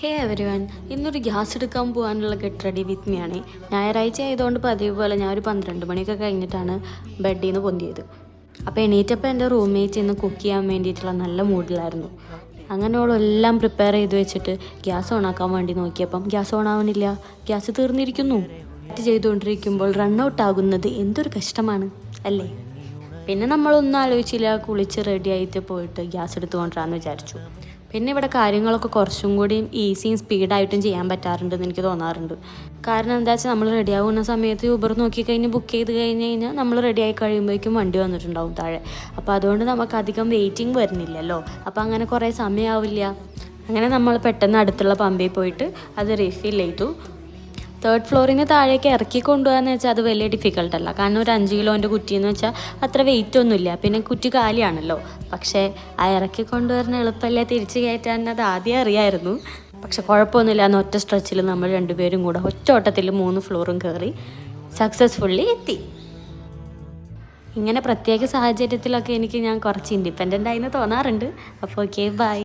ഹേ everyone, ഇന്നൊരു gas എടുക്കാൻ പോകാനുള്ള ഗെറ്റ് റെഡി വിത്ത് മീ ആണ്. ഞായറാഴ്ച ആയതുകൊണ്ട് പതിവ് പോലെ ഞാൻ ഒരു 12 മണിയൊക്കെ കഴിഞ്ഞിട്ടാണ് ബെഡിൽ നിന്ന് പൊന്തിയത്. അപ്പോൾ എണീറ്റപ്പോൾ എൻ്റെ റൂംമേറ്റ് ഇന്ന് കുക്ക് ചെയ്യാൻ വേണ്ടിയിട്ടുള്ള നല്ല മൂഡിലായിരുന്നു. അങ്ങനെയുള്ളെല്ലാം പ്രിപ്പയർ ചെയ്ത് വെച്ചിട്ട് ഗ്യാസ് ഓണാക്കാൻ വേണ്ടി നോക്കിയപ്പം ഗ്യാസ് ഓൺ ആവുന്നില്ല, ഗ്യാസ് തീർന്നിരിക്കുന്നു. ചെയ്തുകൊണ്ടിരിക്കുമ്പോൾ റണ്ണൗട്ട് ആകുന്നത് എന്തൊരു കഷ്ടമാണ് അല്ലേ. പിന്നെ നമ്മളൊന്നും ആലോചിച്ചില്ല, കുളിച്ച് റെഡി ആയിട്ട് പോയിട്ട് ഗ്യാസ് എടുത്ത് കൊണ്ടുവരാമെന്ന് വിചാരിച്ചു. പിന്നെ ഇവിടെ കാര്യങ്ങളൊക്കെ കുറച്ചും കൂടിയും ഈസിയും സ്പീഡായിട്ടും ചെയ്യാൻ പറ്റാറുണ്ടെന്ന് എനിക്ക് തോന്നാറുണ്ട്. കാരണം എന്താ വെച്ചാൽ നമ്മൾ റെഡി ആകുന്ന സമയത്ത് യൂബർ നോക്കിക്കഴിഞ്ഞ് ബുക്ക് ചെയ്ത് കഴിഞ്ഞാൽ നമ്മൾ റെഡി ആയി കഴിയുമ്പോഴേക്കും വണ്ടി വന്നിട്ടുണ്ടാവും താഴെ. അപ്പോൾ അതുകൊണ്ട് നമുക്ക് അധികം വെയിറ്റിംഗ് വരുന്നില്ലല്ലോ, അപ്പോൾ അങ്ങനെ കുറേ സമയമാവില്ല. അങ്ങനെ നമ്മൾ പെട്ടെന്ന് അടുത്തുള്ള പമ്പിൽ പോയിട്ട് അത് റീഫിൽ ചെയ്തു. 3rd ഫ്ലോറിന് താഴേക്ക് ഇറക്കി കൊണ്ടുപോകാന്ന് വെച്ചാൽ അത് വലിയ ഡിഫിക്കൽട്ടല്ല. കാരണം ഒരു 5 കിലോൻ്റെ കുറ്റിയെന്ന് വെച്ചാൽ അത്ര വെയിറ്റ് ഒന്നുമില്ല, പിന്നെ കുറ്റി കാലിയാണല്ലോ. പക്ഷേ ആ ഇറക്കി കൊണ്ടുവരുന്ന എളുപ്പമല്ലേ തിരിച്ച് കയറ്റാൻ, അത് ആദ്യം അറിയായിരുന്നു. പക്ഷെ കുഴപ്പമൊന്നുമില്ല, അന്ന് ഒറ്റ സ്ട്രെച്ചിൽ നമ്മൾ രണ്ടുപേരും കൂടെ ഒറ്റ ഓട്ടത്തിൽ 3 ഫ്ലോറും കയറി സക്സസ്ഫുള്ളി എത്തി. ഇങ്ങനെ പ്രത്യേക സാഹചര്യത്തിലൊക്കെ ഞാൻ കുറച്ച് ഇൻഡിപെൻഡൻ്റ് ആയിന്ന് തോന്നാറുണ്ട്. അപ്പോൾ ഓക്കെ, ബൈ.